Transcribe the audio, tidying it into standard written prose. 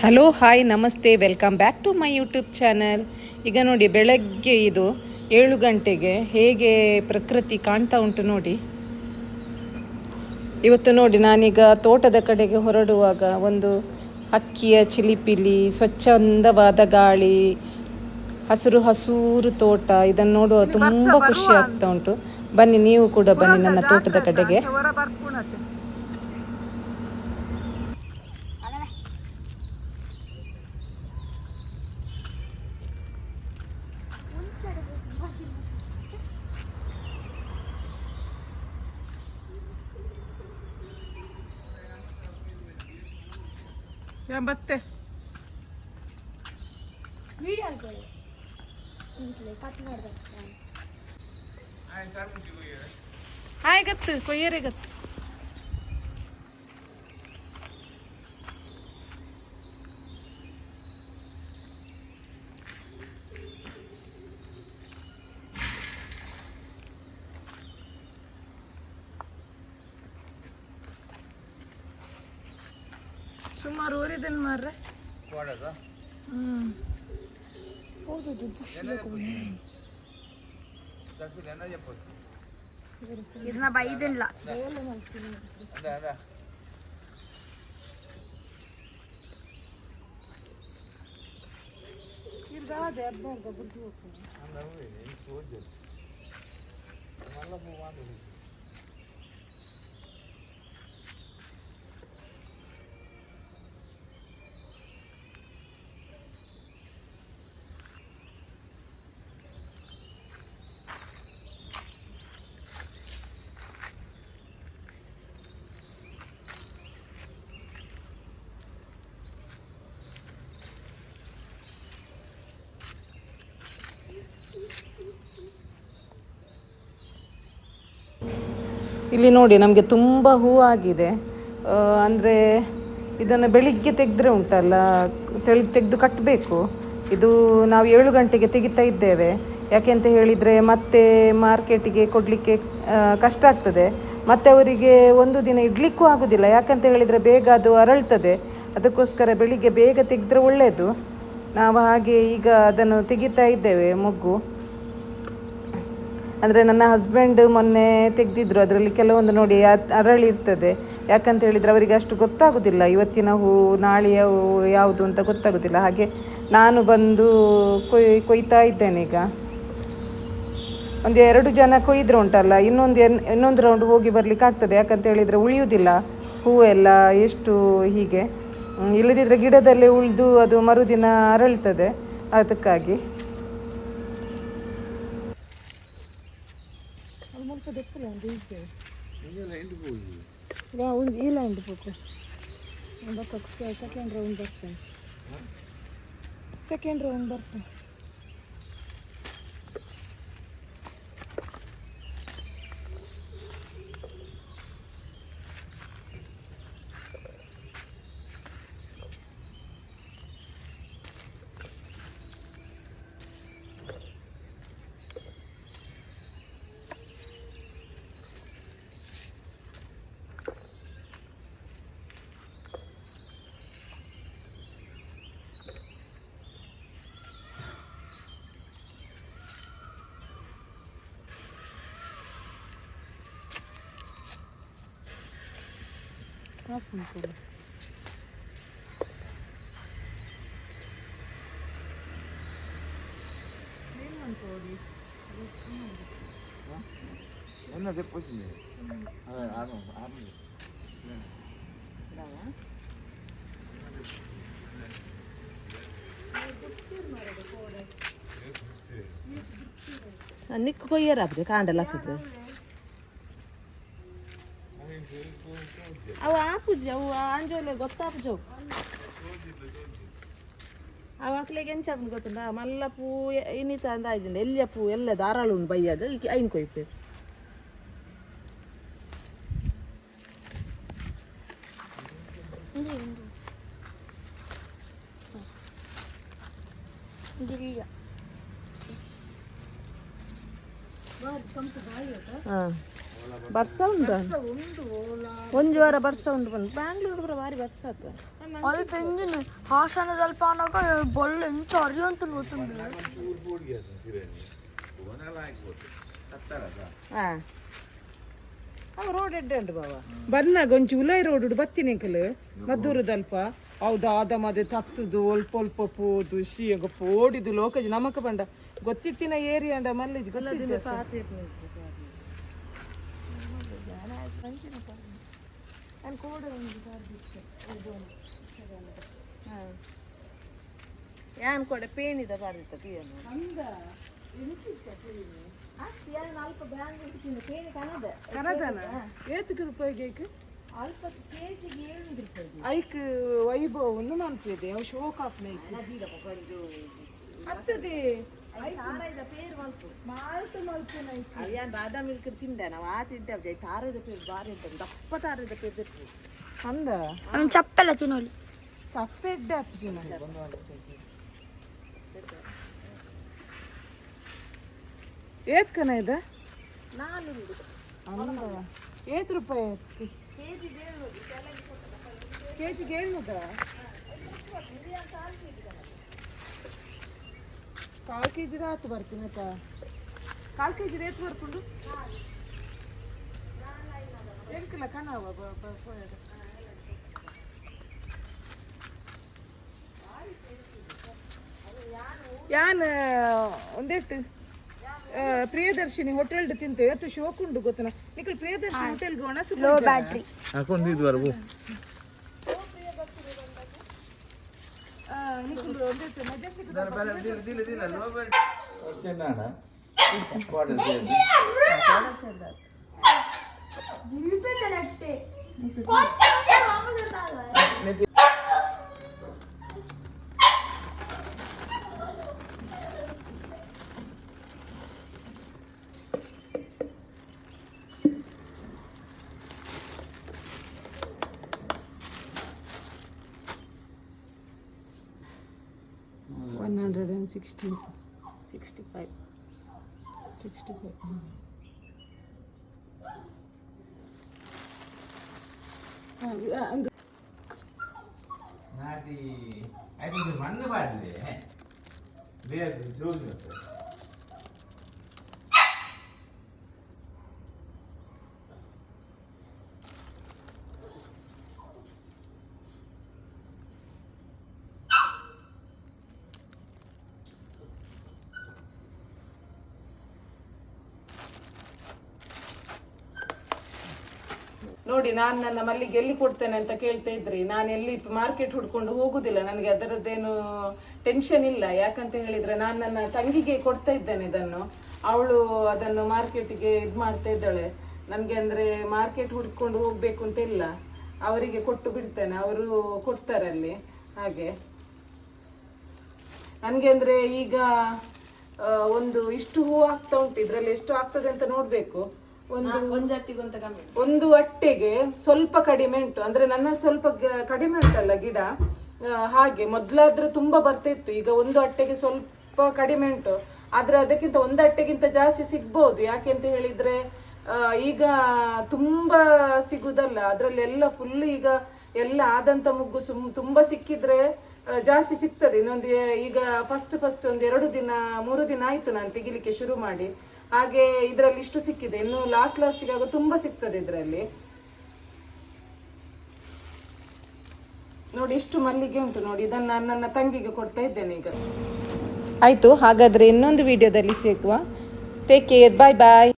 Hello hi ನಮಸ್ತೆ welcome back to my YouTube channel. ಈಗ ನೋಡಿ ಬೆಳಗ್ಗೆ ಇದು 7 ಗಂಟೆಗೆ ಹೇಗೆ ಪ್ರಕೃತಿ ಕಾಣ್ತಾ ಉಂಟು ನೋಡಿ. ಇವತ್ತು ನೋಡಿ ನಾನೀಗ ತೋಟದ ಕಡೆಗೆ ಹೊರಡುವಾಗ ಒಂದು ಹಕ್ಕಿಯ ಚಿಲಿಪಿಲಿ, ಸ್ವಚ್ಛಂದವಾದ ಗಾಳಿ, ಹಸುರು ಹಸೂರು ತೋಟ ಇದನ್ನು ನೋಡುವ ತುಂಬ ಖುಷಿ ಆಗ್ತಾ ಉಂಟು. ಬನ್ನಿ ನೀವು ಕೂಡ ಬನ್ನಿ ನನ್ನ ತೋಟದ ಕಡೆಗೆ. ಮತ್ತೆ ಹಾಯ್ ಗತ್ತು ಕೊಯ್ಯರೆ ಗತ್ತು ಸುಮಾರು ಊರಿದನ್ ಮಾರ್ರೆ. ಇದನ್ನ ಬೈದಿಲ್ಲ. ಇಲ್ಲಿ ನೋಡಿ ನಮಗೆ ತುಂಬ ಹೂವಾಗಿದೆ. ಅಂದರೆ ಇದನ್ನು ಬೆಳಿಗ್ಗೆ ತೆಗೆದ್ರೆ ಉಂಟಲ್ಲ, ತೆಗೆದು ಕಟ್ಟಬೇಕು. ಇದು ನಾವು 7 ಗಂಟೆಗೆ ತೆಗಿತಾ ಇದ್ದೇವೆ. ಯಾಕೆಂತ ಹೇಳಿದರೆ ಮತ್ತೆ ಮಾರ್ಕೆಟಿಗೆ ಕೊಡಲಿಕ್ಕೆ ಕಷ್ಟ ಆಗ್ತದೆ. ಮತ್ತು ಅವರಿಗೆ ಒಂದು ದಿನ ಇಡಲಿಕ್ಕೂ ಆಗೋದಿಲ್ಲ. ಯಾಕಂತ ಹೇಳಿದರೆ ಬೇಗ ಅದು ಅರಳ್ತದೆ. ಅದಕ್ಕೋಸ್ಕರ ಬೆಳಿಗ್ಗೆ ಬೇಗ ತೆಗೆದ್ರೆ ಒಳ್ಳೆಯದು. ನಾವು ಹಾಗೆ ಈಗ ಅದನ್ನು ತೆಗಿತಾ ಇದ್ದೇವೆ ಮೊಗ್ಗು. ಅಂದರೆ ನನ್ನ ಹಸ್ಬೆಂಡ್ ಮೊನ್ನೆ ತೆಗೆದಿದ್ರು, ಅದರಲ್ಲಿ ಕೆಲವೊಂದು ನೋಡಿ ಅರಳಿರ್ತದೆ. ಯಾಕಂತ ಹೇಳಿದರೆ ಅವರಿಗೆ ಅಷ್ಟು ಗೊತ್ತಾಗೋದಿಲ್ಲ, ಇವತ್ತಿನ ಹೂ ನಾಳೆಯ ಹೂ ಯಾವುದು ಅಂತ ಗೊತ್ತಾಗೋದಿಲ್ಲ. ಹಾಗೆ ನಾನು ಬಂದು ಕೊಯ್ತಾ ಇದ್ದೇನೆ. ಈಗ ಒಂದು 2 ಜನ ಕೊಯ್ದ್ರೆ ಉಂಟಲ್ಲ, ಇನ್ನೊಂದು ರೌಂಡ್ ಹೋಗಿ ಬರಲಿಕ್ಕೆ ಆಗ್ತದೆ. ಯಾಕಂತ ಹೇಳಿದರೆ ಉಳಿಯುವುದಿಲ್ಲ ಹೂವೆಲ್ಲ ಎಷ್ಟು ಹೀಗೆ. ಇಲ್ಲದಿದ್ದರೆ ಗಿಡದಲ್ಲೇ ಉಳಿದು ಅದು ಮರುದಿನ ಅರಳ್ತದೆ. ಅದಕ್ಕಾಗಿ ಸೆಕೆಂಡ್ ರೌಂಡ್ ಬರ್ತೇನೆ. ನಿಕ್ಕು ಕೊಯ್ಯರಾಗ್ತದೆ ಕಾಂಡಲ್ಲ ಹಾಕಿದ್ರೆ ಅವು ಆಪುಜಿ ಅವು ಅಂಜೋಲೆ ಗೊತ್ತಾಪುಜು ಅವು ಹಾಕ್ಲಿಕ್ಕೆ ಎಂಚಾಪು ಗೊತ್ತುಂಟ ಮಲ್ಲ ಪೂ ಇನ್ನಿತ ಅಂದ ಆಯ್ತು ಎಲ್ಲಿಯ ಪೂ ಎಲ್ಲ ಧಾರಾಳ ಉಂಟು ಬೈಯದು ಐನ್ ಕೊಯ್ಪೆ ಬರ್ಸ ಉಂಟು ಒಂದು ವಾರ ಬರ್ಸ ಉಂಟು ಬಂದು ಬ್ಯಾಂಗ್ಳೂರು ಕೂಡ ಭಾರಿ ಬರ್ಸ ಆಯ್ತು ಅಲ್ಲಿ ಪೆಂಗಿನ ಹಾಸನದಲ್ಲಿ ಪಾನಾಗ ಬೊಳ್ಳೆ ಎಂತ ಅರಿಯಂತ ಗೊತ್ತುಂಟು. ರೋಡ್ ಎಡ್ಡೆ ಉಂಟು ಬಾವ ಬಂದಾಗ ಒಂಚು ಉಲಾಯಿ ರೋಡ್ ಬತ್ತೀನಿ ಅಂಕಲ್ ಮದ್ದೂರದಲ್ಪ ಹೌದಾ ಅದ ಮದೆ ತತ್ತದು ಒಲ್ಪ ಒಲ್ಪ ಪೋದು ಶೀಗ ಪೋಡಿದು ಲೋಕಜಿ ನಮಕ ಬಂಡ ಗೊತ್ತಿತ್ತಿನ ಏರಿಯಾ ಅಂಡ ಮಲ್ಲೇಜ್ ಯಾನ್ ಕೊಡೆ ಪೇಣಿದ ಬಾರಿತ ಪಿಯನು ಕರದನ ಏತಕ್ಕೆ ರೂಪಾಯಿಗೆ ಅಲ್ಪ ಕೆಜಿಗೆ 700 ರೂಪಾಯಿ ಐಕ್ ವೈಭವ ಒಂದು ಮಾಡ್ತಿದೆ ಅವು ಶೋಕ್ ಆಪ್ನ ಆಗ್ತದೆ ತಾರೈದ ಪೇರು ಮಲ್ಪು ಮಾಲ್ತು ಮಲ್ಪುನ ಯಾನ್ ಬಾದಾಮಿ ಮಿಲ್ಕ್ ತಿಂದೆ ನಾವು ಆ ತಿಂತೇವೆ ತಾರೈದ ಪೇರು ಬಾರಿ ಉಂಟು ದಪ್ಪ ತಾರೈದ ಪೇರು ತಿರ್ತು ಅಂದ ಅವ್ನು ಚಪ್ಪೆಲ್ಲ ತಿನ್ನೋಲಿ ಸಪ್ಪೆಡ್ಡೆ ಅಪ್ಪಿನ ಏತ್ ಕನ ಇದೆ 400 ಅಂದ ಏತ್ ರೂಪಾಯಿ ಕೆಜಿಗೆ 700 ಕೆಜಿಗೆ 700 ಕಾಲ್ ಕೆಜಿ ರಾತ್ ಬರ್ತೀನಿ ಆಯ್ತಾ ಕಾಲ್ ಕೆಜಿ ರೇಟ್ ಬರ್ಕೊಂಡು ಎಂಕಲ್ಲ ಕಣವ ಯಾನ್ ಒಂದೆಟ್ಟು ಪ್ರಿಯದರ್ಶಿನಿ ಹೋಟೆಲ್ ತಿಂತು ಇವತ್ತು ಶೋಕ್ ಉಂಟು ಗೊತ್ತನ ನಿಖಲ್ ಪ್ರಿಯದರ್ಶಿನಿ ಹೋಟೆಲ್ಗೆ ಒಣಸು ಲೋ ಬ್ಯಾಟ್ರಿ ಹಾಕೊಂಡಿದ್ವರ್ಗು ನಿಖಲ್ ಒಂದೆಟ್ಟು ಮೆಜೆಸ್ಟಿಕ್ ಚೆನ್ನಣ್ಣ ನಾಟಿ ಆಯ್ತು ಮಣ್ಣು ಬಾಡಿದೆ ಬೇರೆ ಜೋಗಿ ನೋಡಿ ನಾನು ನನ್ನ ಮಲ್ಲಿಗೆ ಎಲ್ಲಿ ಕೊಡ್ತೇನೆ ಅಂತ ಕೇಳ್ತಾ ಇದ್ರಿ ನಾನು ಎಲ್ಲಿ ಮಾರ್ಕೆಟ್ ಹುಡ್ಕೊಂಡು ಹೋಗುದಿಲ್ಲ ನನಗೆ ಅದರದ್ದೇನು ಟೆನ್ಷನ್ ಇಲ್ಲ ಯಾಕಂತ ಹೇಳಿದ್ರೆ ನಾನು ನನ್ನ ತಂಗಿಗೆ ಕೊಡ್ತಾ ಇದ್ದೇನೆ ಇದನ್ನು ಅವಳು ಅದನ್ನು ಮಾರ್ಕೆಟಿಗೆ ಇದು ಮಾಡ್ತಾ ಇದ್ದಾಳೆ ನನಗೆ ಅಂದ್ರೆ ಮಾರ್ಕೆಟ್ ಹುಡ್ಕೊಂಡು ಹೋಗ್ಬೇಕು ಅಂತ ಇಲ್ಲ ಅವರಿಗೆ ಕೊಟ್ಟು ಬಿಡ್ತೇನೆ ಅವರು ಕೊಡ್ತಾರೆ ಅಲ್ಲಿ ಹಾಗೆ ನನಗೆ ಅಂದ್ರೆ ಈಗ ಒಂದು ಇಷ್ಟು ಹೂ ಆಗ್ತಾ ಉಂಟು ಇದ್ರಲ್ಲಿ ಎಷ್ಟು ಆಗ್ತದೆ ಅಂತ ನೋಡ್ಬೇಕು ಒಂದು ಅಟ್ಟೆಗೆ ಸ್ವಲ್ಪ ಕಡಿಮೆ ಉಂಟು ಅಂದ್ರೆ ನನ್ನ ಸ್ವಲ್ಪ ಕಡಿಮೆ ಉಂಟಲ್ಲ ಗಿಡ ಹಾಗೆ ಮೊದ್ಲಾದ್ರೆ ತುಂಬಾ ಬರ್ತಾ ಇತ್ತು ಈಗ ಒಂದು ಅಟ್ಟೆಗೆ ಸ್ವಲ್ಪ ಕಡಿಮೆ ಉಂಟು ಆದ್ರೆ ಅದಕ್ಕಿಂತ ಒಂದು ಅಟ್ಟೆಗಿಂತ ಜಾಸ್ತಿ ಸಿಗ್ಬಹುದು ಯಾಕೆ ಅಂತ ಹೇಳಿದ್ರೆ ಈಗ ತುಂಬಾ ಸಿಗುದಲ್ಲ ಅದ್ರಲ್ಲಿ ಎಲ್ಲ ಫುಲ್ ಈಗ ಎಲ್ಲ ಆದಂತ ಮುಗ್ಗು ತುಂಬಾ ಸಿಕ್ಕಿದ್ರೆ ಜಾಸ್ತಿ ಸಿಗ್ತದೆ ಇನ್ನೊಂದು ಈಗ ಫಸ್ಟ್ ಒಂದು 2 ದಿನ 3 ದಿನ ಆಯ್ತು ನಾನು ತೆಗಿಲಿಕ್ಕೆ ಶುರು ಮಾಡಿ ಹಾಗೆ ಇದರಲ್ಲಿ ಇಷ್ಟು ಸಿಕ್ಕಿದೆ ಇನ್ನು ಲಾಸ್ಟಿಗೆ ಆಗೋ ತುಂಬಾ ಸಿಗ್ತದೆ ಇದರಲ್ಲಿ ನೋಡಿ ಇಷ್ಟು ಮಲ್ಲಿಗೆ ಉಂಟು ನೋಡಿ ಇದನ್ನ ನಾನು ನನ್ನ ತಂಗಿಗೆ ಕೊಡ್ತಾ ಇದ್ದೇನೆ ಈಗ ಆಯ್ತು ಹಾಗಾದ್ರೆ ಇನ್ನೊಂದು ವಿಡಿಯೋದಲ್ಲಿ ಸಿಗುವ ಟೇಕ್ ಕೇರ್ ಬಾಯ್ ಬಾಯ್